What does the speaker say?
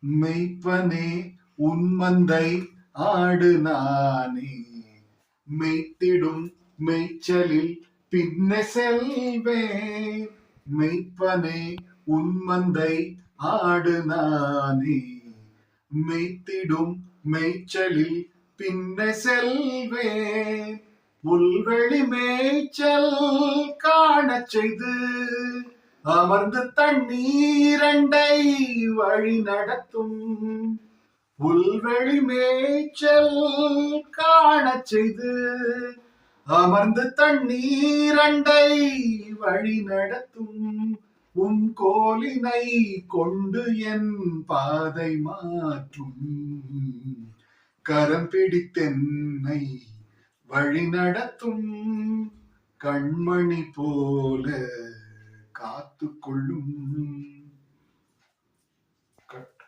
மெய்ப்பனே உன்மந்தை ஆடு நானே, மெய்த்திடும் மெய்ச்சலில் பின்ன செல்வேன். மெய்ப்பனே உன்மந்தை ஆடு நானே, மெய்த்திடும் மெய்ச்சலில் பின்ன செல்வேன். புல்வெளி மேய்ச்சல் காணச் செய்து அமர்ந்து தண்ணீரண்டை வழி நடத்தும். புல்வெளி மேய்ச்சல் காணச் செய்து அமர்ந்து தண்ணீரண்டை வழி நடத்தும். கோலினை கொண்டு என் பாதை மாற்றும். கரம் பிடித்தென்னை வழி நடத்தும். கண்மணி போல காத்து கொள்ளும்.